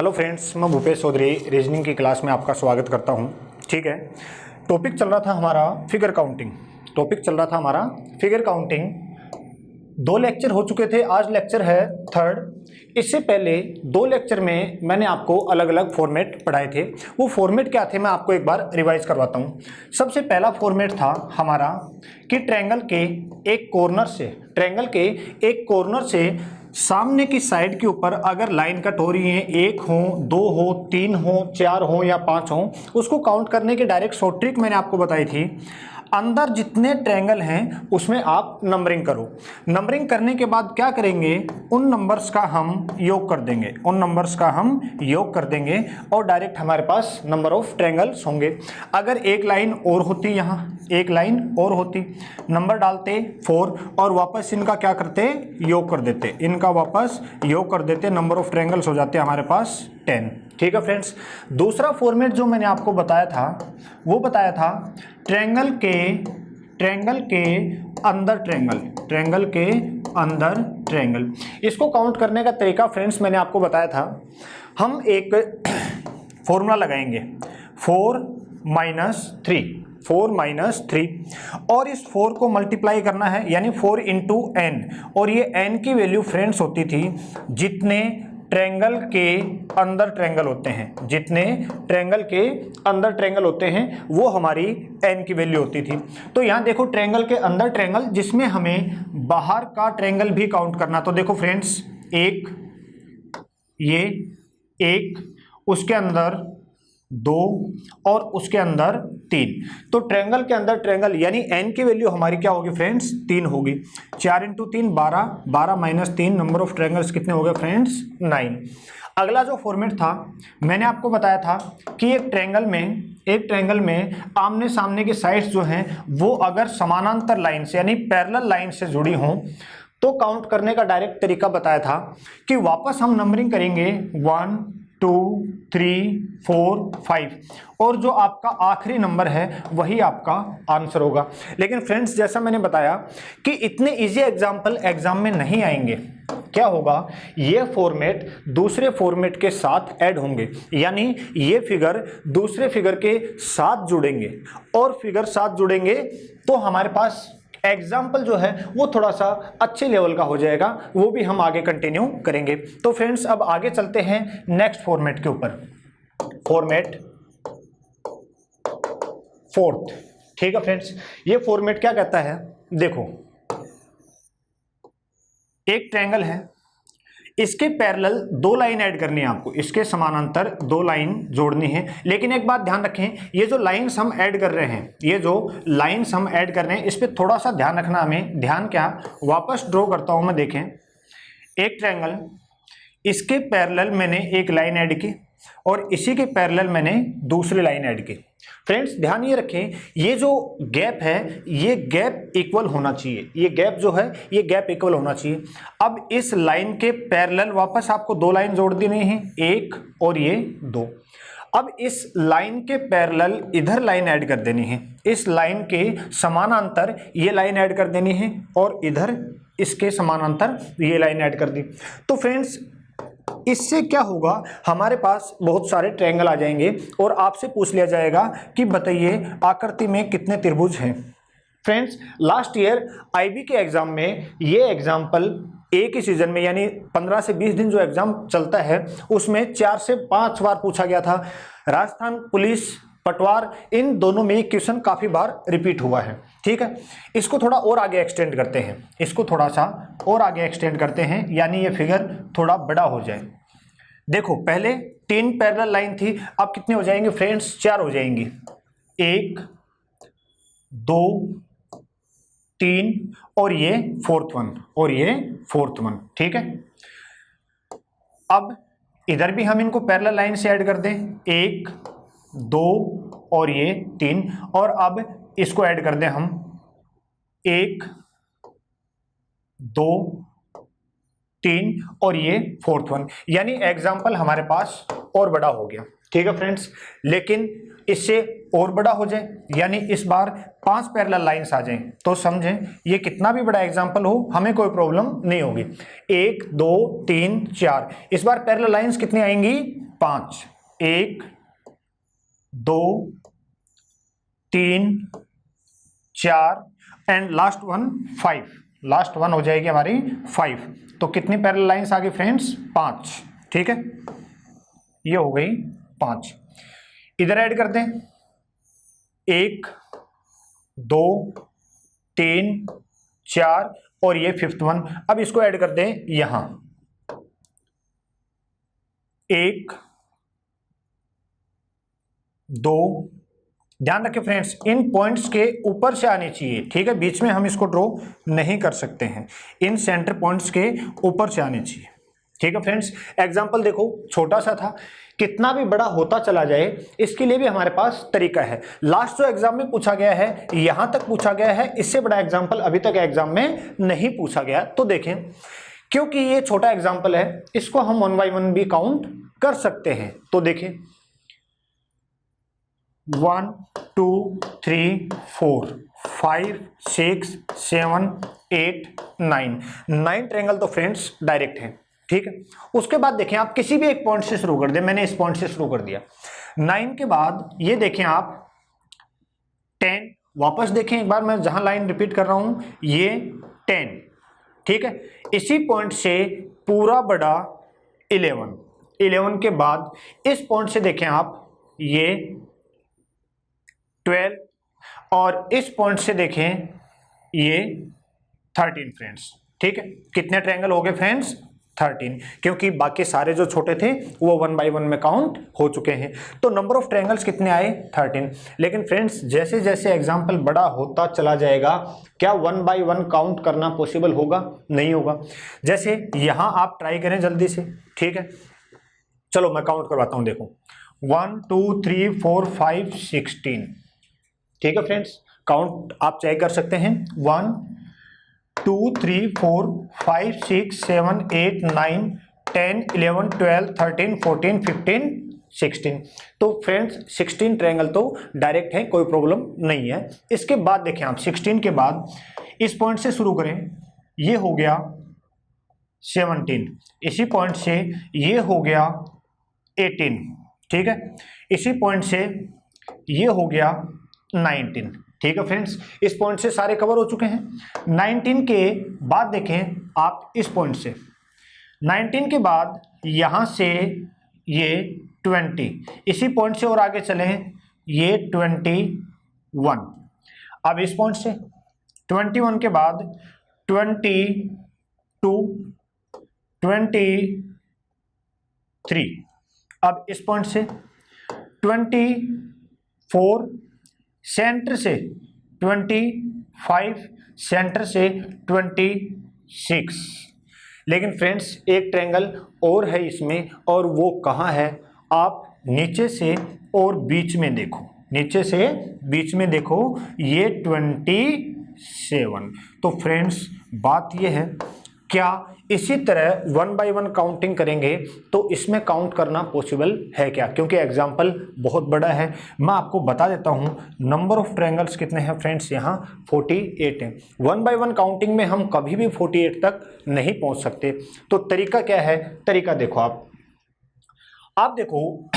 Hello friends, मैं Bhupesh Chaudhary reasoning की class में आपका स्वागत करता हूं। ठीक है, टॉपिक चल रहा था हमारा फिगर काउंटिंग। दो लेक्चर हो चुके थे, आज लेक्चर है थर्ड। इससे पहले दो लेक्चर में मैंने आपको अलग अलग फॉर्मेट पढ़ाए थे। वो फॉर्मेट क्या थे मैं आपको एक बार रिवाइज करवाता हूँ। सबसे पहला फॉर्मेट था हमारा कि ट्रायंगल के एक कॉर्नर से सामने की साइड के ऊपर अगर लाइन कट हो रही है, एक हो, दो हो, तीन हो, चार हो या पांच हो, उसको काउंट करने की डायरेक्ट शॉर्ट ट्रिक मैंने आपको बताई थी। अंदर जितने ट्रायंगल हैं उसमें आप नंबरिंग करो। नंबरिंग करने के बाद क्या करेंगे, उन नंबर्स का हम योग कर देंगे और डायरेक्ट हमारे पास नंबर ऑफ ट्रायंगल्स होंगे। अगर एक लाइन और होती, यहाँ एक लाइन और होती, नंबर डालते 4 और वापस इनका क्या करते, योग कर देते, नंबर ऑफ ट्रायंगल्स हो जाते हमारे पास 10। ठीक है फ्रेंड्स, दूसरा फॉर्मेट जो मैंने आपको बताया था वो बताया था ट्रायंगल के अंदर ट्रायंगल। इसको काउंट करने का तरीका फ्रेंड्स मैंने आपको बताया था। हम एक फॉर्मूला लगाएंगे 4 माइनस 3 और इस 4 को मल्टीप्लाई करना है, यानी 4 इंटू एन। और ये एन की वैल्यू फ्रेंड्स होती थी जितने ट्रायंगल के अंदर ट्रायंगल होते हैं वो हमारी एन की वैल्यू होती थी। तो यहाँ देखो ट्रायंगल के अंदर ट्रायंगल, जिसमें हमें बाहर का ट्रायंगल भी काउंट करना। तो देखो फ्रेंड्स, एक उसके अंदर 2 और उसके अंदर 3। तो ट्रायंगल के अंदर ट्रायंगल यानी एन की वैल्यू हमारी क्या होगी फ्रेंड्स, 3 होगी। 4 into 3 12 minus 3, number of triangles कितने हो गए फ्रेंड्स, 9। अगला जो फॉर्मेट था मैंने आपको बताया था कि एक ट्रायंगल में आमने सामने के साइड्स जो हैं वो अगर समानांतर लाइन से यानी पैरेलल लाइन से जुड़ी हों तो काउंट करने का डायरेक्ट तरीका बताया था कि वापस हम नंबरिंग करेंगे 1 2 3 4 5 और जो आपका आखिरी नंबर है वही आपका आंसर होगा। लेकिन फ्रेंड्स जैसा मैंने बताया कि इतने इजी एग्जाम्पल एग्जाम में नहीं आएंगे। क्या होगा, ये फॉर्मेट दूसरे फॉर्मेट के साथ ऐड होंगे, यानी ये फिगर दूसरे फिगर के साथ जुड़ेंगे और फिगर साथ जुड़ेंगे तो हमारे पास एग्जाम्पल जो है वो थोड़ा सा अच्छे लेवल का हो जाएगा। वो भी हम आगे कंटिन्यू करेंगे। तो फ्रेंड्स अब आगे चलते हैं नेक्स्ट फॉर्मेट के ऊपर, फॉर्मेट फोर्थ। ठीक है फ्रेंड्स, ये फॉर्मेट क्या कहता है, देखो एक ट्रायंगल है, इसके पैरेलल 2 लाइन ऐड करनी है आपको, इसके समानांतर 2 लाइन जोड़नी है। लेकिन एक बात ध्यान रखें, ये जो लाइंस हम ऐड कर रहे हैं इस पे थोड़ा सा ध्यान रखना हमें। ध्यान क्या, वापस ड्रॉ करता हूं मैं, देखें एक ट्रायंगल, इसके पैरेलल मैंने एक लाइन ऐड की और इसी के पैरेलल मैंने दूसरी लाइन ऐड की। फ्रेंड्स ध्यान ये रखें, ये जो गैप है ये गैप इक्वल होना चाहिए, इक्वल होना चाहिए। अब इस लाइन के पैरेलल वापस आपको 2 लाइन जोड़ देनी है, एक और ये 2। अब इस लाइन के पैरेलल इधर लाइन ऐड कर देनी है, इस लाइन के समानांतर ये लाइन ऐड कर देनी है और इधर इसके समानांतर ये लाइन ऐड कर दी। तो फ्रेंड्स इससे क्या होगा, हमारे पास बहुत सारे ट्रायंगल आ जाएंगे और आपसे पूछ लिया जाएगा कि बताइए आकृति में कितने त्रिभुज हैं। फ्रेंड्स लास्ट ईयर आईबी के एग्जाम में ये एग्जाम्पल एक ही सीजन में यानी 15 से 20 दिन जो एग्जाम चलता है उसमें 4 से 5 बार पूछा गया था। राजस्थान पुलिस, पटवार, इन दोनों में क्वेश्चन काफी बार रिपीट हुआ है। ठीक है, इसको थोड़ा और आगे एक्सटेंड करते हैं, यानी ये फिगर थोड़ा बड़ा हो जाए। देखो पहले 3 पैरेलल लाइन थी, अब कितने हो जाएंगे फ्रेंड्स, 4 हो जाएंगी, 1 2 3 और ये फोर्थ वन। ठीक है, अब इधर भी हम इनको पैरेलल लाइन से ऐड कर दें, 1 2 और ये 3, और अब इसको ऐड कर दें हम 1 2 3 और ये फोर्थ वन, यानी एग्जाम्पल हमारे पास और बड़ा हो गया। ठीक है फ्रेंड्स, लेकिन इससे और बड़ा हो जाए यानी इस बार 5 पैरेलल लाइंस आ जाएं तो समझें ये कितना भी बड़ा एग्जाम्पल हो हमें कोई प्रॉब्लम नहीं होगी। 1 2 3 4, इस बार पैरेलल लाइंस कितनी आएंगी, 5, 1 2 3 4 and last one 5, last one हो जाएगी हमारी 5। तो कितनी पैरेलल लाइंस आ गई फ्रेंड्स? 5। ठीक है, ये हो गई 5। इधर ऐड कर दें 1 2 3 4 और ये 5th वन। अब इसको ऐड कर दें यहां 1 2। ध्यान रखें फ्रेंड्स, इन पॉइंट्स के ऊपर से आने चाहिए। ठीक है, बीच में हम इसको ड्रॉ नहीं कर सकते हैं, इन सेंटर पॉइंट्स के ऊपर से आने चाहिए। ठीक है फ्रेंड्स, एग्जांपल देखो, छोटा सा था, कितना भी बड़ा होता चला जाए इसके लिए भी हमारे पास तरीका है। लास्ट जो एग्जाम में पूछा गया है यहां तक पूछा गया है, इससे बड़ा एग्जाम्पल अभी तक एग्जाम में नहीं पूछा गया। तो देखें, क्योंकि ये छोटा एग्जाम्पल है, इसको हम 1 by 1 भी काउंट कर सकते हैं। तो देखें 1 2 3 4 5 6 7 8 9 ट्रायंगल तो फ्रेंड्स डायरेक्ट है। ठीक है, उसके बाद देखें आप किसी भी एक पॉइंट से शुरू कर दें, मैंने इस पॉइंट से शुरू कर दिया। 9 के बाद ये देखें आप 10, वापस देखें एक बार, मैं जहां लाइन रिपीट कर रहा हूं ये 10। ठीक है, इसी पॉइंट से पूरा बड़ा 11 के बाद इस पॉइंट से देखें आप ये 12 और इस पॉइंट से देखें ये 13 फ्रेंड्स। ठीक है, कितने ट्रायंगल हो गए फ्रेंड्स? 13, क्योंकि बाकी सारे जो छोटे थे वो 1 by 1 में काउंट हो चुके हैं। तो नंबर ऑफ ट्रायंगल्स कितने आए? 13। लेकिन फ्रेंड्स जैसे जैसे एग्जाम्पल बड़ा होता चला जाएगा, क्या 1 by 1 काउंट करना पॉसिबल होगा? नहीं होगा। जैसे यहां आप ट्राई करें जल्दी से। ठीक है, चलो मैं काउंट करवाता हूं, देखो 1 2 3 4 5 16। ठीक है फ्रेंड्स, काउंट आप चेक कर सकते हैं, 1 2 3 4 5 6 7 8 9 10 11 12 13 14 15 16। तो फ्रेंड्स 16 ट्रायंगल तो डायरेक्ट है, कोई प्रॉब्लम नहीं है। इसके बाद देखें आप 16 के बाद इस पॉइंट से शुरू करें, ये हो गया 17, इसी पॉइंट से ये हो गया 18। ठीक है, इसी पॉइंट से ये हो गया 19। ठीक है फ्रेंड्स, इस पॉइंट से सारे कवर हो चुके हैं। 19 के बाद देखें आप इस पॉइंट से, 19 के बाद यहां से ये 20, इसी पॉइंट से और आगे चलें ये 21। अब इस पॉइंट से 21 के बाद 22 23, अब इस पॉइंट से 24, सेंटर से 25, सेंटर से 26। लेकिन फ्रेंड्स एक ट्रायंगल और है इसमें, और वो कहाँ है? आप नीचे से और बीच में देखो, नीचे से बीच में देखो, ये 27। तो फ्रेंड्स बात ये है, क्या इसी तरह 1 by 1 काउंटिंग करेंगे तो इसमें काउंट करना पॉसिबल है क्या? क्योंकि एग्जाम्पल बहुत बड़ा है। मैं आपको बता देता हूं नंबर ऑफ ट्रायंगल्स कितने हैं फ्रेंड्स, यहाँ 48 हैं। 1 by 1 काउंटिंग में हम कभी भी 48 तक नहीं पहुंच सकते। तो तरीका क्या है? तरीका देखो आप देखो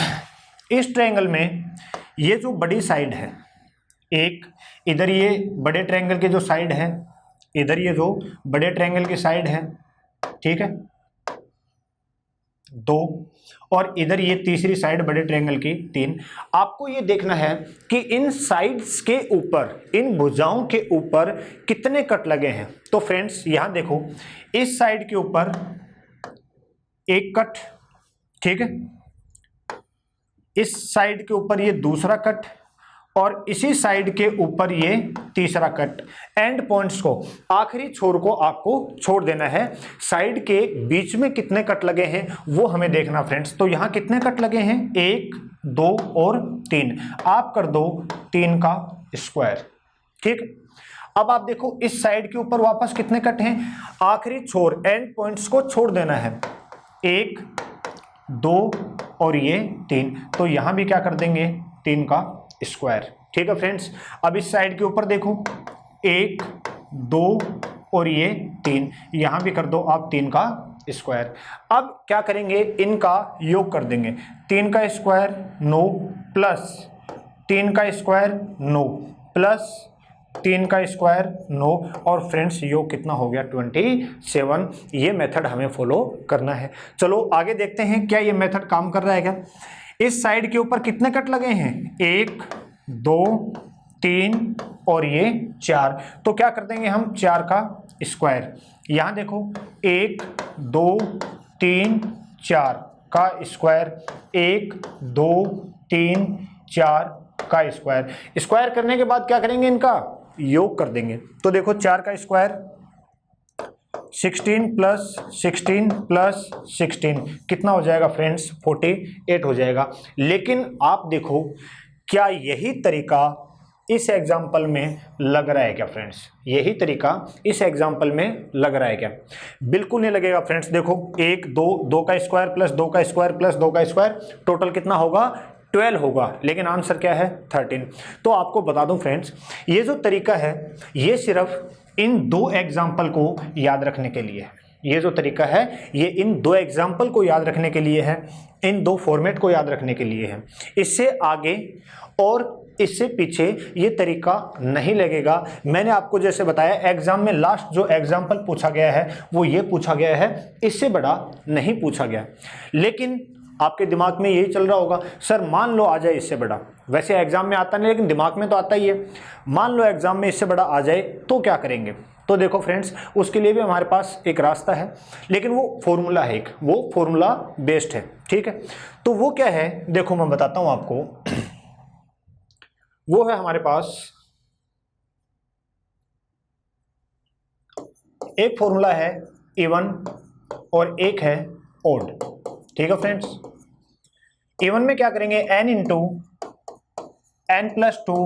इस ट्रायंगल में ये जो बड़ी साइड है, एक इधर ये बड़े ट्रायंगल के जो साइड है, इधर ये जो बड़े ट्रायंगल की साइड है, ठीक है, 2, और इधर ये तीसरी साइड बड़े ट्रायंगल की 3। आपको ये देखना है कि इन साइड्स के ऊपर, इन भुजाओं के ऊपर कितने कट लगे हैं। तो फ्रेंड्स यहां देखो, इस साइड के ऊपर एक कट, ठीक है, इस साइड के ऊपर ये दूसरा कट, और इसी साइड के ऊपर ये तीसरा कट। एंड पॉइंट्स को, आखिरी छोर को आपको छोड़ देना है। साइड के बीच में कितने कट लगे हैं वो हमें देखना फ्रेंड्स। तो यहां कितने कट लगे हैं? 1 2 और 3। आप कर दो 3 का स्क्वायर। ठीक, अब आप देखो इस साइड के ऊपर वापस कितने कट हैं? आखिरी छोर, एंड पॉइंट्स को छोड़ देना है, 1 2 और ये 3। तो यहां भी क्या कर देंगे? 3 का स्क्वायर। ठीक है फ्रेंड्स, अब इस साइड के ऊपर देखो, 1 2 और ये 3, यहां भी कर दो आप 3 का स्क्वायर। अब क्या करेंगे, इनका योग कर देंगे, 3 का स्क्वायर 9 प्लस 3 का स्क्वायर 9 प्लस 3 का स्क्वायर 9 और फ्रेंड्स योग कितना हो गया 27। ये मेथड हमें फॉलो करना है। चलो आगे देखते हैं क्या ये मेथड काम कर रहा है क्या। इस साइड के ऊपर कितने कट लगे हैं, 1 2 3 और ये 4। तो क्या कर देंगे हम 4 का स्क्वायर। यहां देखो 1 2 3 4 का स्क्वायर, 1 2 3 4 का स्क्वायर। स्क्वायर करने के बाद क्या करेंगे, इनका योग कर देंगे। तो देखो 4 का स्क्वायर 16 प्लस 16 प्लस 16 कितना हो जाएगा फ्रेंड्स, 48 हो जाएगा। लेकिन आप देखो क्या यही तरीका इस एग्जाम्पल में लग रहा है क्या फ्रेंड्स, यही तरीका इस एग्जाम्पल में लग रहा है क्या, बिल्कुल नहीं लगेगा फ्रेंड्स। देखो 1 2 2 का स्क्वायर प्लस 2 का स्क्वायर प्लस 2 का स्क्वायर टोटल कितना होगा 12 होगा, लेकिन आंसर क्या है 13। तो आपको बता दूं फ्रेंड्स, ये जो तरीका है ये सिर्फ इन 2 एग्जाम्पल को याद रखने के लिए है। ये जो तरीका है ये इन 2 एग्जाम्पल को याद रखने के लिए है, इन 2 फॉर्मेट को याद रखने के लिए है। इससे आगे और इससे पीछे ये तरीका नहीं लगेगा। मैंने आपको जैसे बताया एग्जाम में लास्ट जो एग्जाम्पल पूछा गया है वो ये पूछा गया है, इससे बड़ा नहीं पूछा गया। लेकिन आपके दिमाग में यही चल रहा होगा सर मान लो आ जाए इससे बड़ा, वैसे एग्जाम में आता नहीं लेकिन दिमाग में तो आता ही है। मान लो एग्जाम में इससे बड़ा आ जाए तो क्या करेंगे। तो देखो फ्रेंड्स उसके लिए भी हमारे पास एक रास्ता है, लेकिन वो फॉर्मूला है, एक वो फॉर्मूला बेस्ड है, ठीक है। तो वो क्या है देखो मैं बताता हूं आपको। वो है हमारे पास एक फॉर्मूला है इवन और एक है ओड, ठीक है फ्रेंड्स। इवन में क्या करेंगे n into n plus 2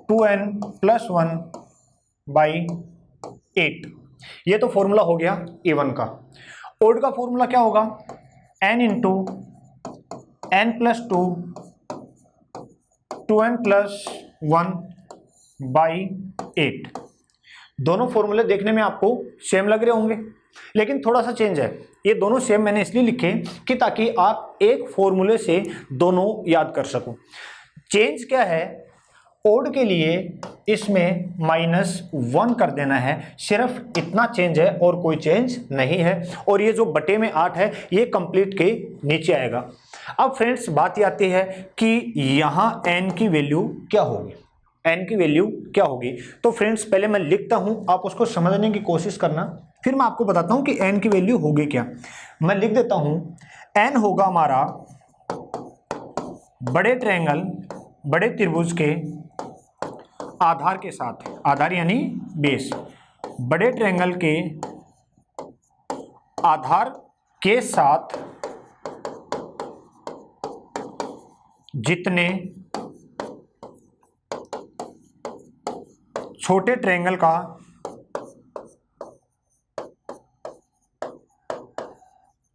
2n plus 1 by 8, ये तो फॉर्मूला हो गया इवन का। ओड का फॉर्मूला क्या होगा n into n plus 2 2n plus 1 by 8। दोनों फॉर्मूले देखने में आपको सेम लग रहे होंगे, लेकिन थोड़ा सा चेंज है। ये दोनों सेम मैंने इसलिए लिखे कि ताकि आप एक फॉर्मूले से दोनों याद कर सको। चेंज क्या है, ओड के लिए इसमें -1 कर देना है, सिर्फ इतना चेंज है और कोई चेंज नहीं है। और ये जो बटे में 8 है ये कंप्लीट के नीचे आएगा। अब फ्रेंड्स बात ये आती है कि यहाँ n की वैल्यू क्या होगी, n की वैल्यू क्या होगी। तो फ्रेंड्स पहले मैं लिखता हूं, आप उसको समझने की कोशिश करना, फिर मैं आपको बताता हूं कि n की वैल्यू होगी क्या। मैं लिख देता हूं n होगा हमारा बड़े ट्रायंगल बड़े त्रिभुज के आधार के साथ, आधार यानी बेस, बड़े ट्रायंगल के आधार के साथ जितने छोटे ट्रायंगल का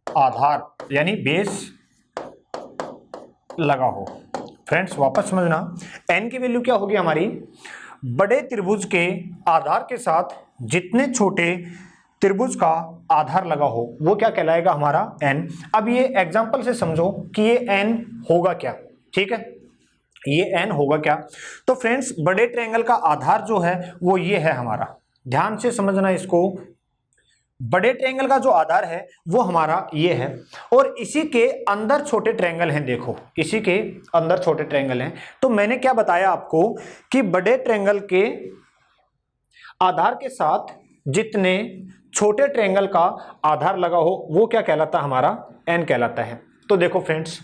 आधार यानी बेस लगा हो। फ्रेंड्स वापस समझना, n की वैल्यू क्या होगी हमारी, बड़े त्रिभुज के आधार के साथ जितने छोटे त्रिभुज का आधार लगा हो वो क्या कहलाएगा हमारा n। अब ये एग्जांपल से समझो कि ये n होगा क्या, ठीक है, ये n होगा क्या। तो फ्रेंड्स बड़े ट्रायंगल का आधार जो है वो ये है हमारा, ध्यान से समझना इसको। बड़े ट्रायंगल का जो आधार है वो हमारा ये है, और इसी के अंदर छोटे ट्रायंगल हैं। देखो इसी के अंदर छोटे ट्रायंगल हैं। तो मैंने क्या बताया आपको कि बड़े ट्रायंगल के आधार के साथ जितने छोटे ट्रायंगल का आधार लगा हो वो क्या कहलाता है हमारा n कहलाता है। तो देखो फ्रेंड्स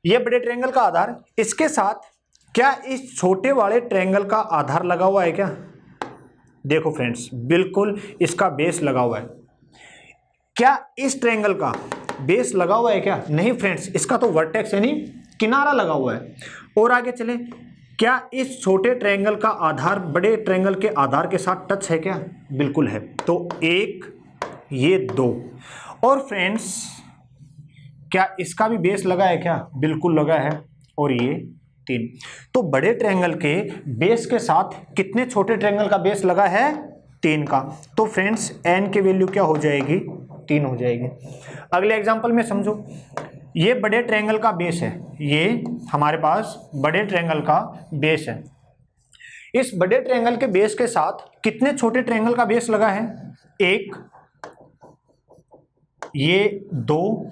ये बड़े ट्रायंगल का आधार, इसके साथ क्या इस छोटे वाले ट्रायंगल का आधार लगा हुआ है क्या। देखो फ्रेंड्स बिल्कुल इसका बेस लगा हुआ है। क्या इस ट्रायंगल का बेस लगा हुआ है क्या, नहीं फ्रेंड्स, इसका तो वर्टेक्स यानी किनारा लगा हुआ है। और आगे चले, क्या इस छोटे ट्रायंगल का आधार बड़े ट्रायंगल के आधार के साथ टच है क्या, बिल्कुल है। तो 1 ये 2, और फ्रेंड्स क्या इसका भी बेस लगा है क्या, बिल्कुल लगा है, और ये 3। तो बड़े ट्रायंगल के बेस के साथ कितने छोटे ट्रायंगल का बेस लगा है, 3 का। तो फ्रेंड्स n की वैल्यू क्या हो जाएगी, 3 हो जाएगी। अगले एग्जांपल में समझो, ये बड़े ट्रायंगल का बेस है, ये हमारे पास बड़े ट्रायंगल का बेस है। इस बड़े ट्रायंगल के बेस के साथ कितने छोटे ट्रायंगल का बेस लगा है, 1, ये 2,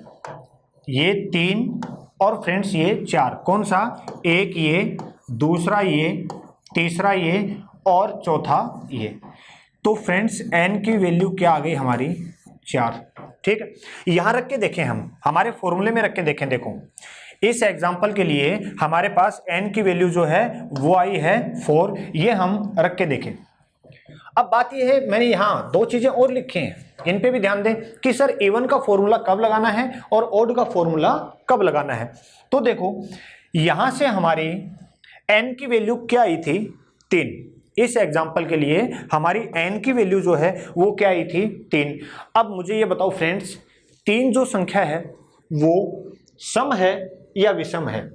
ये 3 और फ्रेंड्स ये 4। कौन सा, एक ये, दूसरा ये, तीसरा ये और चौथा ये। तो फ्रेंड्स n की वैल्यू क्या आ गई हमारी, 4। ठीक है, यहां रख के देखें, हम हमारे फॉर्मूले में रख के देखें। देखो इस एग्जांपल के लिए हमारे पास n की वैल्यू जो है वो आई है 4, ये हम रख के देखें। अब बात यह है, मैंने यहाँ 2 चीजें और लिखी हैं, इन पे भी ध्यान दें कि सर इवन का फॉर्मूला कब लगाना है और ओड का फॉर्मूला कब लगाना है। तो देखो यहां से हमारी n की वैल्यू क्या आई थी, 3। इस एग्जाम्पल के लिए हमारी n की वैल्यू जो है वो क्या आई थी, 3। अब मुझे ये बताओ फ्रेंड्स, 3 जो संख्या है वो सम है या विषम है,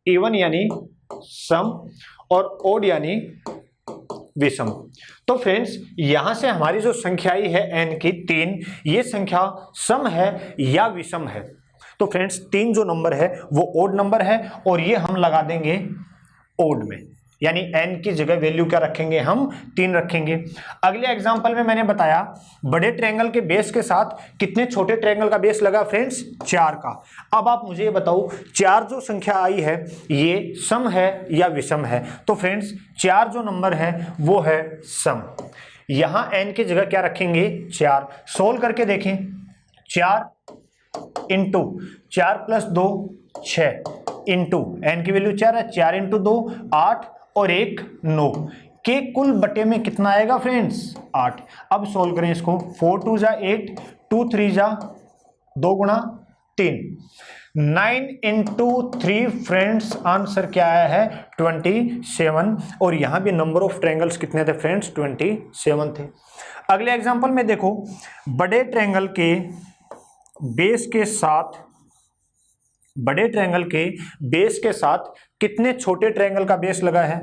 इवन यानी सम और ओड यानी विषम। तो फ्रेंड्स यहां से हमारी जो संख्या आई है n की 3, ये संख्या सम है या विषम है। तो फ्रेंड्स 3 जो नंबर है वो ओड नंबर है और ये हम लगा देंगे ओड में, यानी n की जगह वैल्यू क्या रखेंगे, हम 3 रखेंगे। अगले एग्जांपल में मैंने बताया बड़े ट्रायंगल के बेस के साथ कितने छोटे ट्रायंगल का बेस लगा फ्रेंड्स, 4 का। अब आप मुझे ये बताओ 4 जो संख्या आई है ये सम है या विषम है। तो फ्रेंड्स 4 जो नंबर है वो है सम, यहां n की जगह क्या रखेंगे, 4। सोल्व करके देखें, 4 इंटू 4 + 2 6 इंटू n की वैल्यू 4 है, 4 इंटू 2 8 और 1 9 के कुल बटे में कितना आएगा फ्रेंड्स, 8। अब सोल्व करें इसको, 4 2 जा 8, 2 3 जा 2 गुणा 3, 9 इंटू 3 फ्रेंड्स आंसर क्या आया है, 27। और यहां भी नंबर ऑफ ट्रायंगल्स कितने थे फ्रेंड्स, 27 थे। अगले एग्जांपल में देखो, बड़े ट्रायंगल के बेस के साथ, बड़े ट्रायंगल के बेस के साथ कितने छोटे ट्रायंगल का बेस लगा है,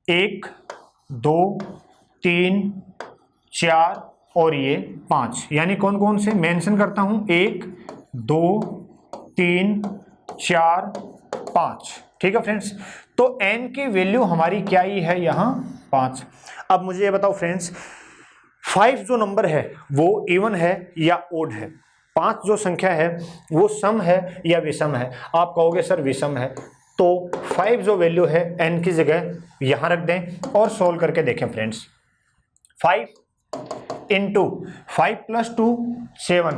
1 2 3 4 और ये 5। यानी कौन कौन से मेंशन करता हूं, 1 2 3 4 5। ठीक है फ्रेंड्स, तो n की वैल्यू हमारी क्या ही है यहां, 5। अब मुझे ये बताओ फ्रेंड्स, 5 जो नंबर है वो इवन है या ओड है, 5 जो संख्या है वो सम है या विषम है। आप कहोगे सर विषम है, तो 5 जो वैल्यू है n की जगह यहां रख दें और सोल्व करके देखें फ्रेंड्स। 5 इंटू 5 + 2 7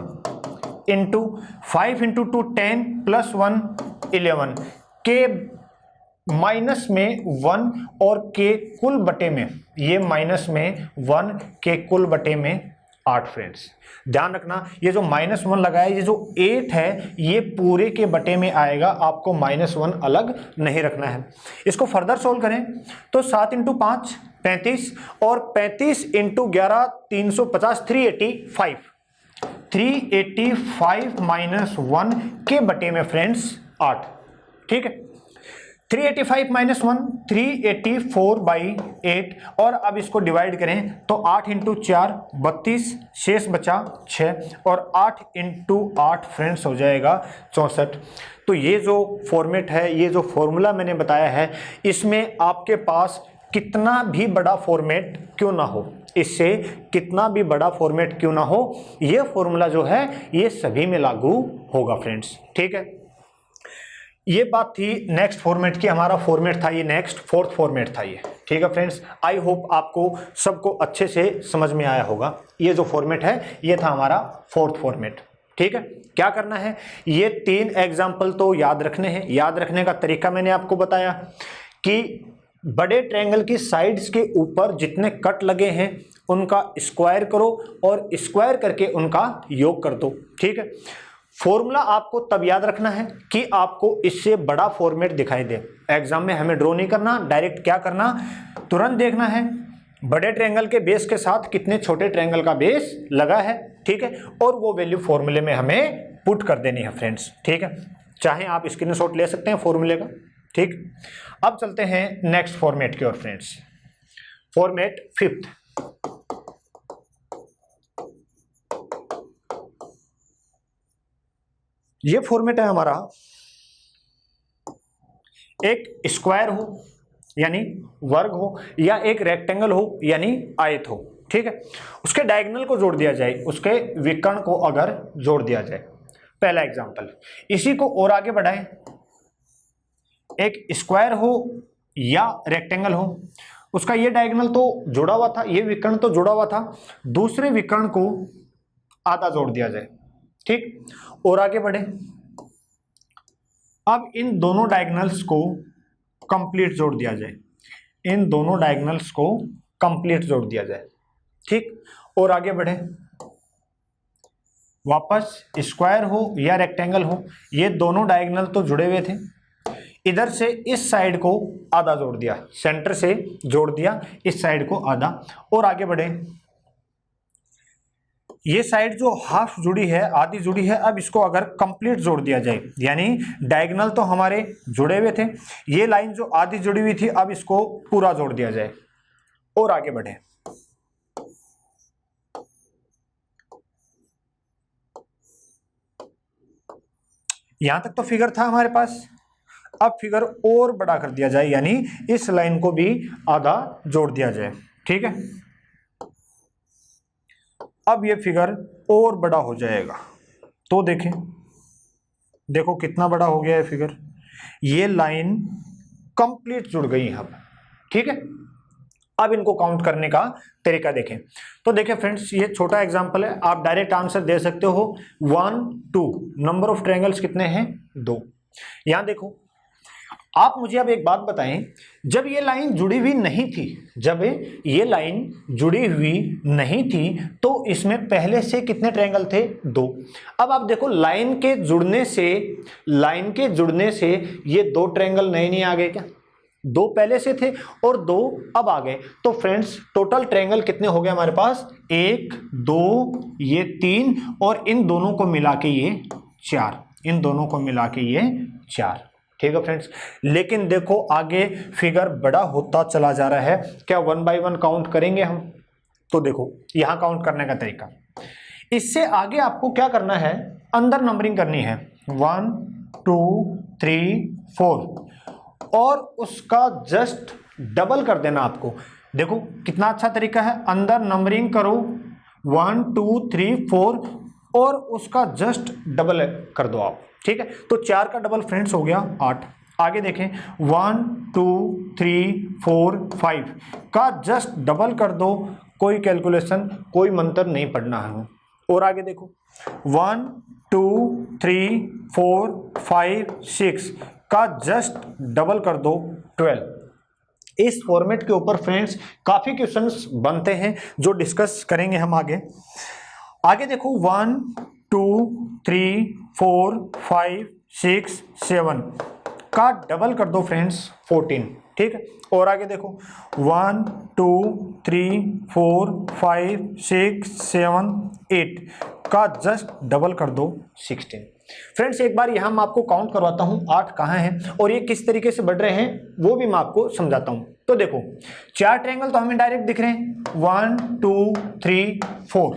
इंटू 5 इंटू 2 10 + 1 11 के माइनस में 1 और के कुल बटे में, ये माइनस में 1 के कुल बटे में 8 फ्रेंड्स। ध्यान रखना ये जो -1 लगा है, ये जो 8 है ये पूरे के बटे में आएगा, आपको -1 अलग नहीं रखना है। इसको फर्दर सोल्व करें तो 7 इंटू 5 35 और 35 इंटू 11 350 385 -1 के बटे में फ्रेंड्स 8। ठीक है, 385 - 1 384/8 और अब इसको डिवाइड करें तो 8 इंटू 4 32, शेष बचा 6 और 8 इंटू 8 फ्रेंड्स हो जाएगा 64। तो ये जो फॉर्मेट है, ये जो फॉर्मूला मैंने बताया है, इसमें आपके पास कितना भी बड़ा फॉर्मेट क्यों ना हो, इससे कितना भी बड़ा फॉर्मेट क्यों ना हो, ये फॉर्मूला जो है ये सभी में लागू होगा फ्रेंड्स। ठीक है, ये बात थी नेक्स्ट फॉर्मेट की, हमारा फॉर्मेट था ये नेक्स्ट 4th फॉर्मेट था ये। ठीक है फ्रेंड्स, आई होप आपको सबको अच्छे से समझ में आया होगा। ये जो फॉर्मेट है ये था हमारा 4th फॉर्मेट। ठीक है, क्या करना है, ये 3 एग्जाम्पल तो याद रखने हैं। याद रखने का तरीका मैंने आपको बताया कि बड़े ट्रायंगल की साइड्स के ऊपर जितने कट लगे हैं उनका स्क्वायर करो और स्क्वायर करके उनका योग कर दो। ठीक है, फॉर्मूला आपको तब याद रखना है कि आपको इससे बड़ा फॉर्मेट दिखाई दे। एग्जाम में हमें ड्रॉ नहीं करना, डायरेक्ट क्या करना, तुरंत देखना है बड़े ट्रायंगल के बेस के साथ कितने छोटे ट्रायंगल का बेस लगा है। ठीक है, और वो वैल्यू फॉर्मूले में हमें पुट कर देनी है फ्रेंड्स। ठीक है, चाहे आप स्क्रीनशॉट ले सकते हैं फॉर्मूले का। ठीक, अब चलते हैं नेक्स्ट फॉर्मेट की ओर फ्रेंड्स। Format 5th। ये फॉर्मेट है हमारा, एक स्क्वायर हो यानी वर्ग हो, या एक रेक्टेंगल हो यानी आयत हो, ठीक है। उसके डायगोनल को जोड़ दिया जाए, उसके विकर्ण को अगर जोड़ दिया जाए। पहला एग्जांपल, इसी को और आगे बढ़ाएं, एक स्क्वायर हो या रेक्टेंगल हो, उसका ये डायगोनल तो जुड़ा हुआ था, ये विकर्ण तो जुड़ा हुआ था, दूसरे विकर्ण को आधा जोड़ दिया जाए, ठीक। और आगे बढ़े, अब इन दोनों डायगोनल्स को कंप्लीट जोड़ दिया जाए, इन दोनों डायगोनल्स को कंप्लीट जोड़ दिया जाए, ठीक। और आगे बढ़े, वापस स्क्वायर हो या रेक्टेंगल हो, ये दोनों डायगोनल तो जुड़े हुए थे, इधर से इस साइड को आधा जोड़ दिया, सेंटर से जोड़ दिया इस साइड को आधा। और आगे बढ़े, ये साइड जो हाफ जुड़ी है, आधी जुड़ी है, अब इसको अगर कंप्लीट जोड़ दिया जाए, यानी डायगोनल तो हमारे जुड़े हुए थे, ये लाइन जो आधी जुड़ी हुई थी अब इसको पूरा जोड़ दिया जाए। और आगे बढ़े, यहां तक तो फिगर था हमारे पास, अब फिगर और बड़ा कर दिया जाए, यानी इस लाइन को भी आधा जोड़ दिया जाए, ठीक है। अब ये फिगर और बड़ा हो जाएगा, तो देखें, देखो कितना बड़ा हो गया है फिगर, ये लाइन कंप्लीट जुड़ गई है अब, ठीक है। अब इनको काउंट करने का तरीका देखें, तो देखें फ्रेंड्स, ये छोटा एग्जांपल है, आप डायरेक्ट आंसर दे सकते हो 1 2, नंबर ऑफ ट्रायंगल्स कितने हैं 2। यहां देखो, आप मुझे अब एक बात बताएं, जब ये लाइन जुड़ी हुई नहीं थी, जब ये लाइन जुड़ी हुई नहीं थी, तो इसमें पहले से कितने ट्रायंगल थे 2। अब आप देखो, लाइन के जुड़ने से ये 2 ट्रायंगल नए नहीं आ गए क्या, 2 पहले से थे और 2 अब आ गए, तो फ्रेंड्स टोटल ट्रायंगल कितने हो गए हमारे पास, 1 2 ये 3, और इन दोनों को मिला के ये 4, इन दोनों को मिला के ये 4, ठीक है फ्रेंड्स। लेकिन देखो आगे फिगर बड़ा होता चला जा रहा है, क्या 1 बाय 1 काउंट करेंगे हम, तो देखो यहां काउंट करने का तरीका, इससे आगे आपको क्या करना है, अंदर नंबरिंग करनी है, 1 2 3 4, और उसका जस्ट डबल कर देना आपको। देखो कितना अच्छा तरीका है, अंदर नंबरिंग करो 1 2 3 4 और उसका जस्ट डबल कर दो आप, ठीक है। तो 4 का डबल फ्रेंड्स हो गया 8। आगे देखें, 1 2 3 4 5 का जस्ट डबल कर दो, कोई कैलकुलेशन कोई मंत्र नहीं पढ़ना है। और आगे देखो, 1 2 3 4 5 6 का जस्ट डबल कर दो 12। इस फॉर्मेट के ऊपर फ्रेंड्स काफी क्वेश्चंस बनते हैं जो डिस्कस करेंगे हम आगे। आगे देखो, 1 2 3 4 5 6 7 का डबल कर दो फ्रेंड्स 14, ठीक है। और आगे देखो, 1 2 3 4 5 6 7 8 का जस्ट डबल कर दो 16। फ्रेंड्स एक बार यहां मैं आपको काउंट करवाता हूं 8 कहां हैं और ये किस तरीके से बढ़ रहे हैं वो भी मैं आपको समझाता हूं। तो देखो 4 ट्रायंगल तो हमें डायरेक्ट दिख रहे हैं, 1 2 3 4,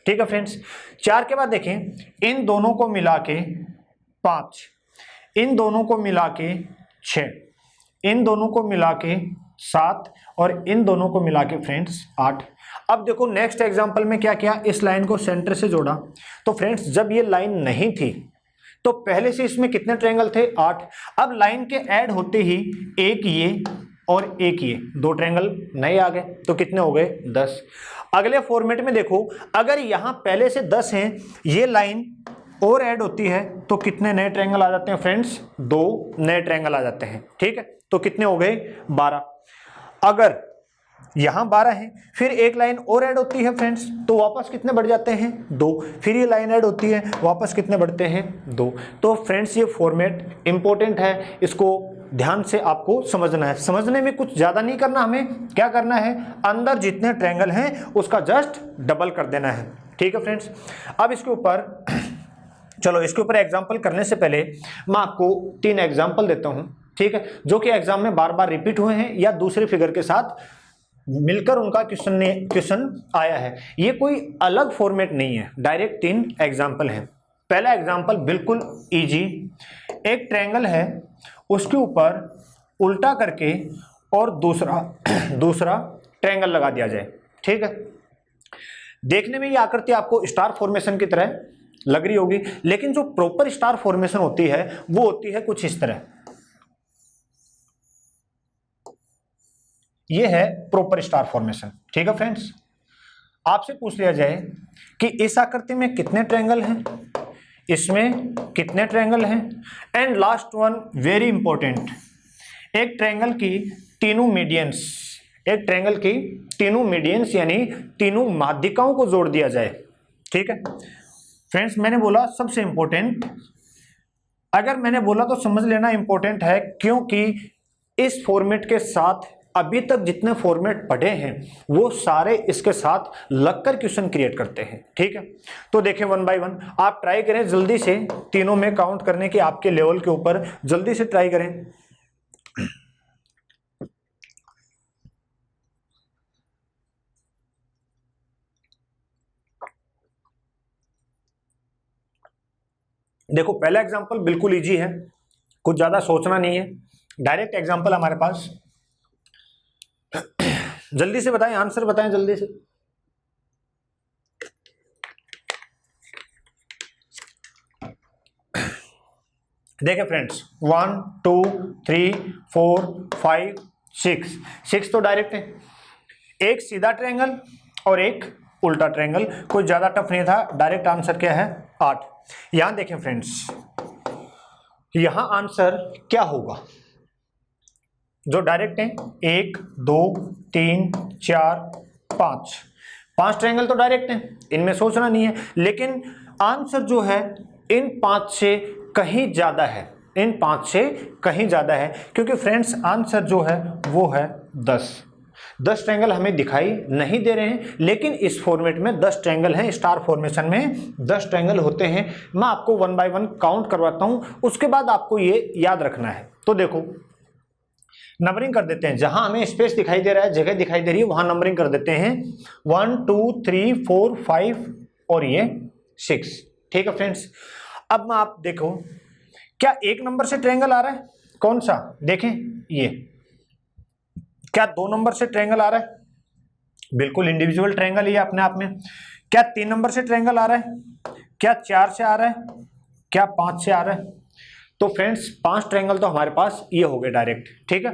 ठीक है फ्रेंड्स। 4 के बाद देखें, इन दोनों को मिला के 5, इन दोनों को मिला के 6, इन दोनों को मिला के 7 और इन दोनों को मिला के फ्रेंड्स 8। अब देखो नेक्स्ट एग्जांपल में क्या किया, इस लाइन को सेंटर से जोड़ा। तो फ्रेंड्स जब ये लाइन नहीं थी तो पहले से इसमें कितने ट्रायंगल थे 8। अब लाइन के ऐड होते ही एक ये और एक ये 2 ट्रायंगल नए आ गए, तो कितने हो गए 10। अगले फॉर्मेट में देखो, अगर यहां पहले से 10 हैं, ये लाइन और ऐड होती है तो कितने नए ट्रायंगल आ जाते हैं फ्रेंड्स, 2 नए ट्रायंगल आ जाते हैं, ठीक है। तो कितने हो गए 12। अगर यहां 12 है, फिर एक लाइन और ऐड होती है फ्रेंड्स, तो वापस कितने बढ़ जाते हैं 2, फिर ये लाइन ऐड होती है, वापस कितने बढ़ते हैं 2। तो फ्रेंड्स ये फॉर्मेट इंपॉर्टेंट है, इसको ध्यान से आपको समझना है। समझने में कुछ ज्यादा नहीं करना, हमें क्या करना है, अंदर जितने ट्रायंगल हैं उसका जस्ट डबल कर देना है, ठीक है फ्रेंड्स। अब इसके ऊपर चलो, इसके ऊपर एग्जाम्पल करने से पहले मैं आपको 3 एग्जाम्पल देता हूं, ठीक है, जो कि एग्जाम में बार बार रिपीट हुए हैं या दूसरे फिगर के साथ मिलकर उनका क्वेश्चन आया है। ये कोई अलग फॉर्मेट नहीं है, डायरेक्ट 3 एग्जाम्पल हैं। पहला एग्जांपल बिल्कुल इजी। एक ट्रायंगल है, उसके ऊपर उल्टा करके और दूसरा ट्रायंगल लगा दिया जाए, ठीक है। देखने में ये आकृति आपको स्टार फॉर्मेशन की तरह लग रही होगी, लेकिन जो प्रॉपर स्टार फॉर्मेशन होती है वो होती है कुछ इस तरह। ये है प्रॉपर स्टार फॉर्मेशन, ठीक है फ्रेंड्स। आपसे पूछ लिया जाए कि इस आकृति में कितने ट्रायंगल हैं, इसमें कितने ट्रायंगल हैं, and last one very important, एक ट्रायंगल की तीनों मीडियंस यानी तीनों माध्यिकाओं को जोड़ दिया जाए, ठीक है फ्रेंड्स। मैंने बोला सबसे इंपॉर्टेंट, अगर मैंने बोला तो समझ लेना इंपॉर्टेंट है, क्योंकि इस फॉर्मेट के साथ अभी तक जितने फॉर्मेट पढ़े हैं वो सारे इसके साथ लगकर क्वेश्चन क्रिएट करते हैं, ठीक है। तो देखें वन बाय वन, आप ट्राई करें जल्दी से तीनों में काउंट करने की, आपके लेवल के ऊपर जल्दी से ट्राई करें। देखो पहला एग्जांपल बिल्कुल इजी है, कुछ ज्यादा सोचना नहीं है, डायरेक्ट एग्जांपल हमारे पास। जल्दी से बताएं, आंसर बताएं जल्दी से। देखें फ्रेंड्स, 1 2 3 4 5 6 तो डायरेक्ट है। एक सीधा ट्रायंगल और एक उल्टा ट्रायंगल, कोई ज्यादा टफ नहीं था। डायरेक्ट आंसर क्या है? 8। यहां देखें फ्रेंड्स, यहां आंसर क्या होगा जो डायरेक्ट है? 1 2 3 4 5 ट्रायंगल तो डायरेक्ट है, इनमें सोचना नहीं है। लेकिन आंसर जो है इन 5 से कहीं ज्यादा है, इन 5 से कहीं ज्यादा है, क्योंकि फ्रेंड्स आंसर जो है वो है 10 ट्रायंगल हमें दिखाई नहीं दे रहे हैं, लेकिन इस फॉर्मेट में 10 ट्रायंगल हैं। स्टार फॉर्मेशन में 10 ट्रायंगल होते हैं। मैं आपको वन बाय वन काउंट करवाता हूं, उसके बाद आपको ये याद रखना है। तो देखो नंबरिंग कर देते हैं, जहां हमें स्पेस दिखाई दे रहा है, जगह दिखाई दे रही है, वहां नंबरिंग कर देते हैं। 1 2 3 4 5 और ये 6, ठीक है फ्रेंड्स। अब मैं आप देखो, क्या एक नंबर से ट्रायंगल आ रहा है? कौन सा? देखें ये। क्या 2 नंबर से ट्रायंगल आ रहा है? बिल्कुल इंडिविजुअल ट्रायंगल ये अपने आप में। क्या 3 नंबर से ट्रायंगल आ रहा है? क्या 4 से आ रहा है? क्या 5 से आ रहा है? तो फ्रेंड्स 5 ट्रायंगल तो हमारे पास ये हो गए डायरेक्ट, ठीक है।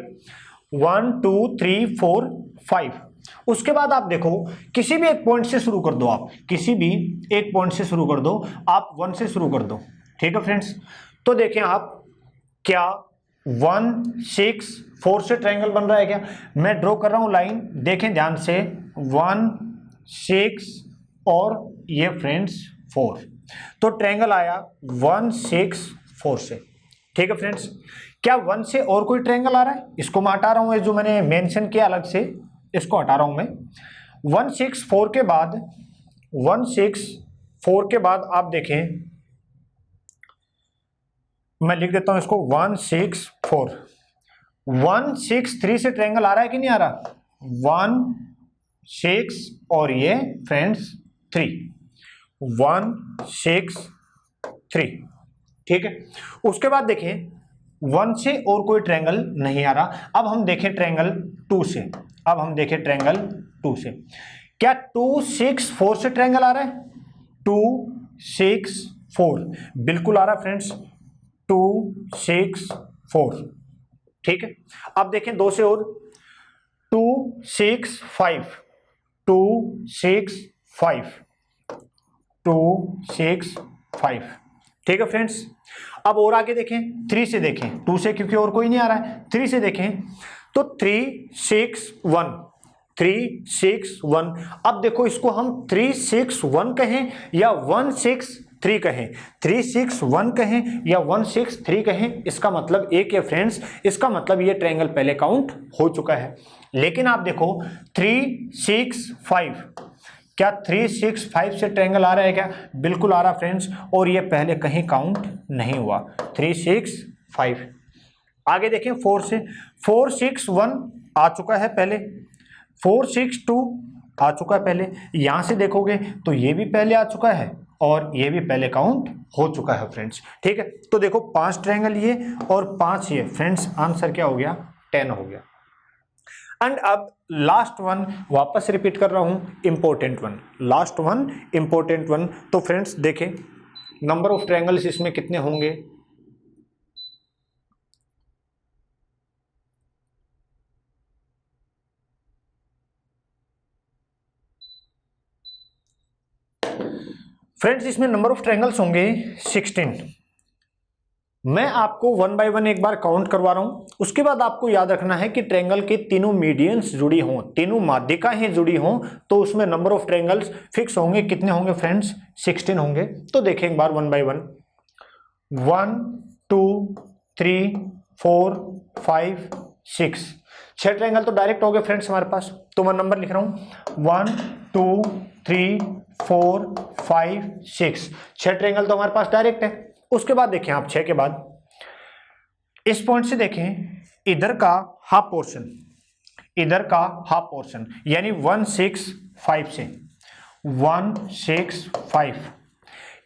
1 2 3 4 5। उसके बाद आप देखो, किसी भी एक पॉइंट से शुरू कर दो, आप किसी भी एक पॉइंट से शुरू कर दो, आप 1 से शुरू कर दो, ठीक है फ्रेंड्स। तो देखें आप, क्या 1 6 4 से ट्रायंगल बन रहा है क्या? मैं ड्रॉ कर रहा हूं लाइन, देखें ध्यान से, 1 6 और ये फ्रेंड्स 4, तो ट्रायंगल आया 1 6 4 से, ठीक है फ्रेंड्स। क्या 1 से और कोई ट्रायंगल आ रहा है? इसको मैं हटा रहा हूं, ये जो मैंने मेंशन किया अलग से, इसको हटा रहा हूं मैं। 1 6 4 के बाद, 1 6 4 के बाद आप देखें, मैं लिख देता हूं इसको 1 6 4। 1 6 3 से ट्रायंगल आ रहा है कि नहीं आ रहा? 1 6 और ये फ्रेंड्स 3, 1 6 3, ठीक है। उसके बाद देखें 1 से और कोई ट्रायंगल नहीं आ रहा। अब हम देखें ट्रायंगल 2 से, अब हम देखें ट्रायंगल 2 से। क्या 2 6 4 से ट्रायंगल आ रहा है? 2 6 4 बिल्कुल आ रहा है फ्रेंड्स, 2 6 4, ठीक है। अब देखें 2 से और, 2 6 5, 2 6 5, 2 6 5, ठीक है फ्रेंड्स। अब और आगे देखें, 3 से देखें, 2 से क्योंकि और कोई नहीं आ रहा है, 3 से देखें तो 3 6 1, 3 6 1। अब देखो इसको हम 3 6 1 कहें या 1 6 3 कहें, 3 6 1 कहें या 1 6 3 कहें, इसका मतलब एक है फ्रेंड्स, इसका मतलब ये ट्रायंगल पहले काउंट हो चुका है। लेकिन आप देखो 3 6 5, क्या 3 6 5 से ट्रायंगल आ रहा है क्या? बिल्कुल आ रहा फ्रेंड्स, और ये पहले कहीं काउंट नहीं हुआ। 3 6 5। आगे देखें 4 से, 4 6 1 आ चुका है पहले, 4 6 2 आ चुका है पहले। यहां से देखोगे तो ये भी पहले आ चुका है और ये भी पहले काउंट हो चुका है फ्रेंड्स। ठीक है, तो देखो 5 ट्रायंगल ये और 5 ये फ्रेंड्स, आंसर क्या हो गया? 10 हो गया। एंड अब लास्ट वन वापस रिपीट कर रहा हूं, important one, last one important one. तो फ्रेंड्स देखें नंबर ऑफ ट्रायंगल्स इसमें कितने होंगे? फ्रेंड्स इसमें नंबर ऑफ ट्रायंगल्स होंगे 16। मैं आपको 1 बाय 1 एक बार काउंट करवा रहा हूं, उसके बाद आपको याद रखना है कि ट्रायंगल के तीनों मीडियंस जुड़ी हों, तीनों माध्यिकाएं जुड़ी हों, तो उसमें नंबर ऑफ ट्रायंगल्स फिक्स होंगे। कितने होंगे फ्रेंड्स? 16 होंगे। तो देखें एक बार 1 बाय 1, 1 2 3 4 5 6, 6 ट्रायंगल तो डायरेक्ट हो गए फ्रेंड्स हमारे पास। तो मैं नंबर लिख रहा हूं 1 2 3 4 5 6, 6 ट्रायंगल तो हमारे पास डायरेक्ट है। उसके बाद देखें आप 6 के बाद इस पॉइंट से देखें, इधर का हाफ पोर्शन, इधर का हाफ पोर्शन यानी 1 6 5 से 1 6 5,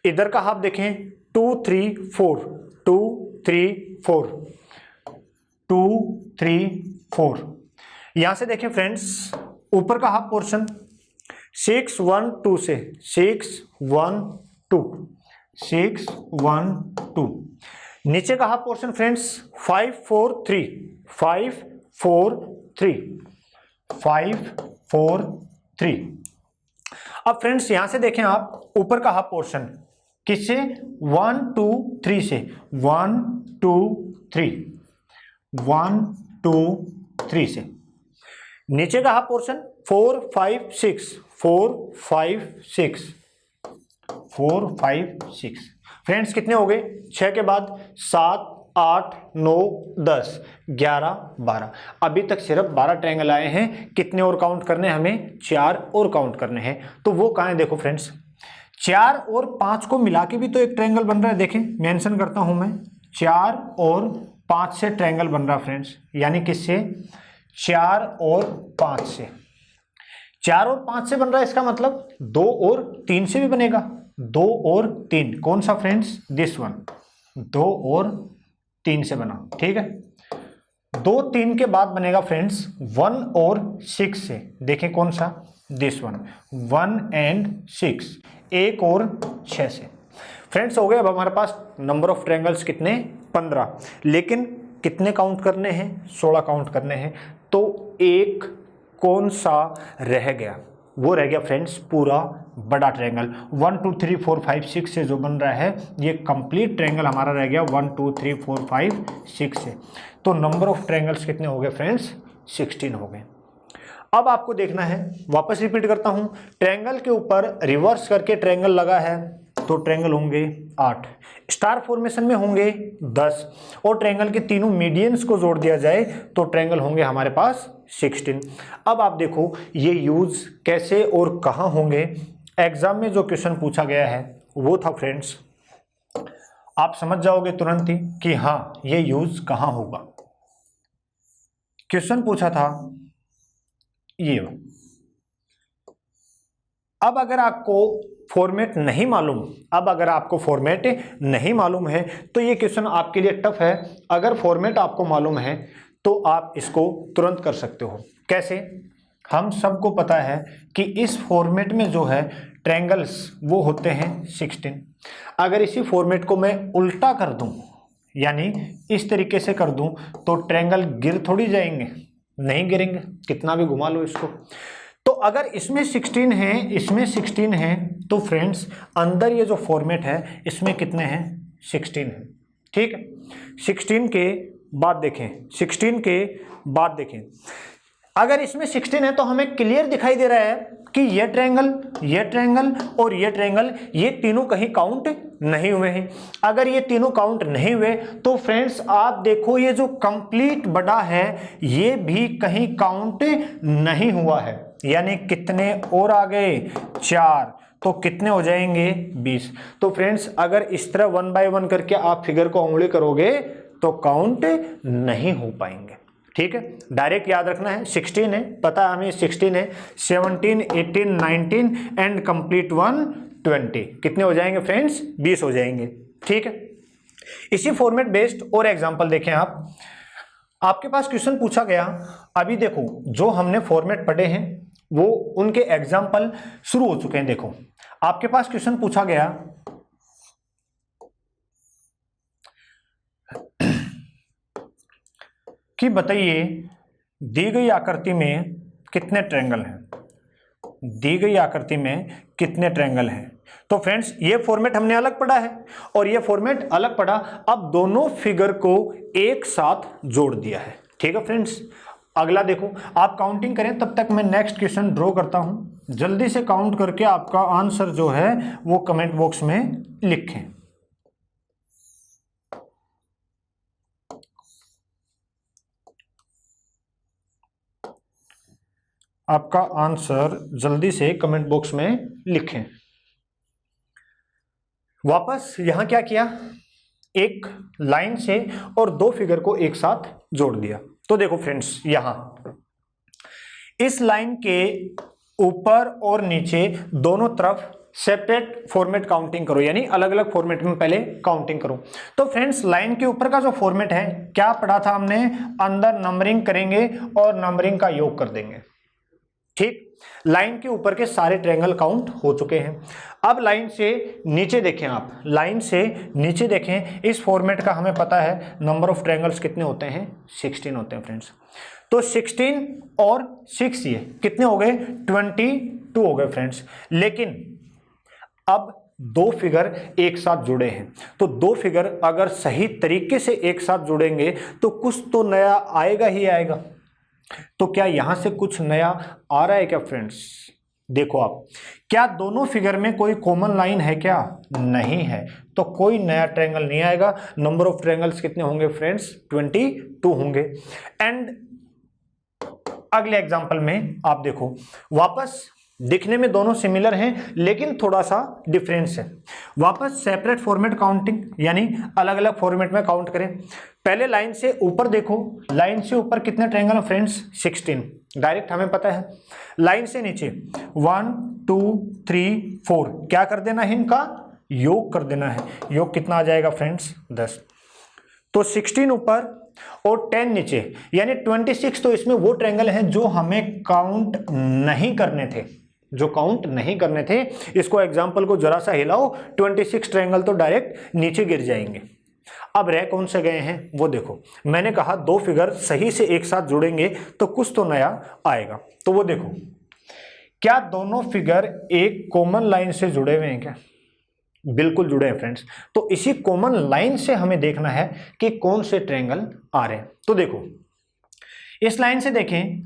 इधर का हाफ देखें 2 3 4 2 3 4 2 3 4। यहां से देखें फ्रेंड्स ऊपर का हाफ पोर्शन 6 1 2 से 6 1 2 6 1 2, नीचे का हाफ पोर्शन फ्रेंड्स 5 4 3 5 4 3 5 4 3। अब फ्रेंड्स यहां से देखें आप ऊपर का हाफ पोर्शन किससे? 1 2 3 से 1 2 3 1 2 3 से। नीचे का हाफ पोर्शन 4 5 6 4 5 6 4 5 6। फ्रेंड्स कितने हो गए? 6 के बाद 7 8 9 10 11 12। अभी तक सिर्फ 12 ट्रायंगल आए हैं। कितने और काउंट करने हैं हमें? 4 और काउंट करने हैं। तो वो कहाँ है? देखो फ्रेंड्स 4 और 5 को मिला के भी तो एक ट्रायंगल बन रहा है। देखें मेंशन करता हूं मैं, 4 और 5 से ट्रायंगल बन रहा फ्रेंड्स, यानी किससे? 4 और 5 से। 4 और 5 से बन रहा है, इसका मतलब 2 और 3 से भी बनेगा। 2 और 3 कौन सा फ्रेंड्स? दिस वन, 2 और 3 से बना। ठीक है, 2 3 के बाद बनेगा फ्रेंड्स 1 और 6 से। देखें कौन सा? दिस वन, 1 एंड 6, 1 और 6 से। फ्रेंड्स हो गए अब हमारे पास नंबर ऑफ ट्रायंगल्स कितने? 15। लेकिन कितने काउंट करने हैं? 16 काउंट करने हैं। तो एक कौन सा रह गया? वो रह गया फ्रेंड्स पूरा बड़ा ट्रायंगल। 1 2 3 4 5 6 से जो बन रहा है ये कंप्लीट ट्रायंगल हमारा रह गया 1 2 3 4 5 6 से। तो नंबर ऑफ ट्रायंगल्स कितने हो गए फ्रेंड्स? 16 हो गए। अब आपको देखना है, वापस रिपीट करता हूं, ट्रायंगल के ऊपर रिवर्स करके ट्रायंगल लगा है तो ट्रायंगल होंगे 8, स्टार फॉर्मेशन में होंगे 10, और ट्रायंगल के तीनों मीडियंस को जोड़ दिया जाए तो ट्रायंगल होंगे हमारे पास 16। अब आप देखो ये यूज कैसे और कहां होंगे। एग्जाम में जो क्वेश्चन पूछा गया है वो था फ्रेंड्स, आप समझ जाओगे तुरंत ही कि हाँ ये यूज कहां होगा। क्वेश्चन पूछा था ये। अब अगर आपको फॉर्मेट नहीं मालूम, अब अगर आपको फॉर्मेट नहीं मालूम है तो ये क्वेश्चन आपके लिए टफ है। अगर फॉर्मेट आपको मालूम है तो आप इसको तुरंत कर सकते हो। कैसे? हम सबको पता है कि इस फॉर्मेट में जो है ट्रायंगल्स वो होते हैं 16। अगर इसी फॉर्मेट को मैं उल्टा कर दूं, यानी इस तरीके से कर दूं, तो ट्रायंगल गिर थोड़ी जाएंगे, नहीं गिरेंगे, कितना भी घुमा लो इसको। तो अगर इसमें 16 है, इसमें 16 है, तो फ्रेंड्स अंदर ये जो फॉर्मेट है इसमें कितने हैं? 16 है। ठीक है, 16 के बाद देखें, 16 के बाद देखें, अगर इसमें 16 है तो हमें क्लियर दिखाई दे रहा है कि ये ट्रायंगल और ये ट्रायंगल, ये तीनों कहीं काउंट नहीं हुए हैं। अगर ये तीनों काउंट नहीं हुए तो फ्रेंड्स आप देखो ये जो कंप्लीट बड़ा है ये भी कहीं काउंट नहीं हुआ है, यानी कितने और आ गए? 4, तो कितने हो जाएंगे? 20। तो फ्रेंड्स अगर इस तरह 1 बाय 1 करके आप फिगर को उंगली करोगे तो काउंट नहीं हो पाएंगे। ठीक है, डायरेक्ट याद रखना है 16 है, पता है हमें 16 है, 17 18 19 एंड कंप्लीट 1 20, कितने हो जाएंगे फ्रेंड्स? 20 हो जाएंगे। ठीक है, इसी फॉर्मेट बेस्ड और एग्जांपल देखें आप। आपके पास क्वेश्चन पूछा गया, अभी देखो जो हमने फॉर्मेट पढ़े हैं वो उनके एग्जांपल शुरू हो चुके हैं। देखो आपके पास क्वेश्चन पूछा गया कि बताइए दी गई आकृति में कितने ट्रायंगल हैं, दी गई आकृति में कितने ट्रायंगल हैं। तो फ्रेंड्स ये फॉर्मेट हमने अलग पढ़ा है और ये फॉर्मेट अलग पढ़ा, अब दोनों फिगर को एक साथ जोड़ दिया है। ठीक है फ्रेंड्स, अगला देखो, आप काउंटिंग करें तब तक मैं नेक्स्ट क्वेश्चन ड्रॉ करता हूं। जल्दी से काउंट करके आपका आंसर जो है वो कमेंट बॉक्स में लिखें। आपका आंसर जल्दी से कमेंट बॉक्स में लिखें। वापस यहां क्या किया, एक लाइन से और दो फिगर को एक साथ जोड़ दिया। तो देखो फ्रेंड्स, यहां इस लाइन के ऊपर और नीचे दोनों तरफ सेपरेट फॉर्मेट काउंटिंग करो, यानी अलग अलग फॉर्मेट में पहले काउंटिंग करो। तो फ्रेंड्स लाइन के ऊपर का जो फॉर्मेट है, क्या पढ़ा था हमने? अंदर नंबरिंग करेंगे और नंबरिंग का योग कर देंगे। ठीक, लाइन के ऊपर के सारे ट्रायंगल काउंट हो चुके हैं। अब लाइन से नीचे देखें, आप लाइन से नीचे देखें, इस फॉर्मेट का हमें पता है नंबर ऑफ ट्रायंगल्स कितने होते हैं? 16 होते हैं फ्रेंड्स। तो 16 और 6 ये कितने हो गए? 22 हो गए फ्रेंड्स। लेकिन अब दो फिगर एक साथ जुड़े हैं, तो दो फिगर अगर सही तरीके से एक साथ जुड़ेंगे तो कुछ तो नया आएगा ही आएगा। तो क्या यहां से कुछ नया आ रहा है क्या फ्रेंड्स? देखो आप, क्या दोनों फिगर में कोई कॉमन लाइन है क्या? नहीं है, तो कोई नया ट्रायंगल नहीं आएगा। नंबर ऑफ ट्रायंगल्स कितने होंगे फ्रेंड्स? 22 होंगे। एंड अगले एग्जांपल में आप देखो, वापस दिखने में दोनों सिमिलर हैं लेकिन थोड़ा सा डिफरेंस है। वापस सेपरेट फॉर्मेट काउंटिंग, यानी अलग अलग फॉर्मेट में काउंट करें। पहले लाइन से ऊपर देखो, लाइन से ऊपर कितने ट्रायंगल हैं फ्रेंड्स? 16, डायरेक्ट हमें पता है। लाइन से नीचे 1 2 3 4, क्या कर देना है? इनका योग कर देना है। योग कितना आ जाएगा फ्रेंड्स? 10। तो 16 ऊपर और 10 नीचे, यानी 26। तो इसमें वो ट्रायंगल हैं जो हमें काउंट नहीं करने थे, जो काउंट नहीं करने थे। इसको एग्जांपल को जरा सा हिलाओ, 26 ट्रायंगल तो डायरेक्ट नीचे गिर जाएंगे। अब रह कौन से गए हैं वो देखो। मैंने कहा दो फिगर सही से एक साथ जुड़ेंगे तो कुछ तो नया आएगा। तो वो देखो, क्या दोनों फिगर एक कॉमन लाइन से जुड़े हुए हैं क्या? बिल्कुल जुड़े हैं फ्रेंड्स। तो इसी कॉमन लाइन से हमें देखना है कि कौन से ट्रायंगल आ रहे हैं। तो देखो इस लाइन से देखें,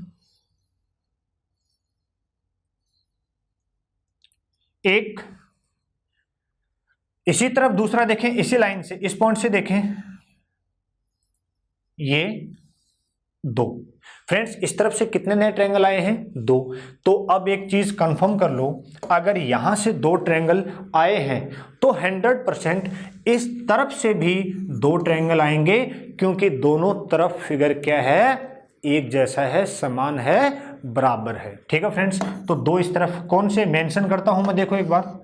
एक इसी तरफ, दूसरा देखें इसी लाइन से, इस पॉइंट से देखें, ये 2। फ्रेंड्स इस तरफ से कितने नए ट्रायंगल आए हैं? 2। तो अब एक चीज कंफर्म कर लो, अगर यहां से 2 ट्रायंगल आए हैं तो 100% इस तरफ से भी 2 ट्रायंगल आएंगे, क्योंकि दोनों तरफ फिगर क्या है? एक जैसा है, समान है, बराबर है। ठीक है फ्रेंड्स, तो 2 इस तरफ। कौन से मेंशन करता हूं मैं? देखो एक बार,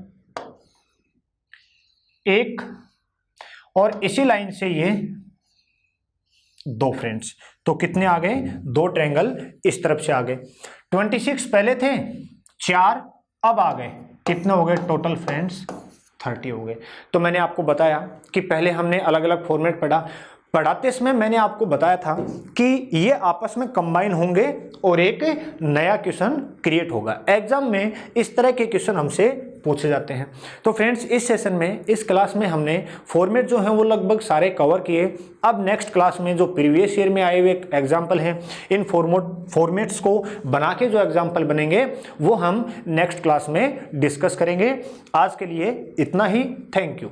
एक और इसी लाइन से ये 2 फ्रेंड्स। तो कितने आ गए? 2 ट्रायंगल इस तरफ से आ गए। 26 पहले थे, 4 अब आ गए, कितने हो गए टोटल फ्रेंड्स? 30 हो गए। तो मैंने आपको बताया कि पहले हमने अलग अलग फॉर्मेट पढ़ाते समय मैंने आपको बताया था कि ये आपस में कंबाइन होंगे और एक नया क्वेश्चन क्रिएट होगा। एग्जाम में इस तरह के क्वेश्चन हमसे पूछे जाते हैं। तो फ्रेंड्स इस सेशन में, इस क्लास में हमने फॉर्मेट जो है वो लगभग सारे कवर किए। अब नेक्स्ट क्लास में जो प्रीवियस ईयर में आए हुए एग्जाम्पल हैं, इन फॉर्मेट्स को बना के जो एग्जाम्पल बनेंगे वो हम नेक्स्ट क्लास में डिस्कस करेंगे। आज के लिए इतना ही। Thank you.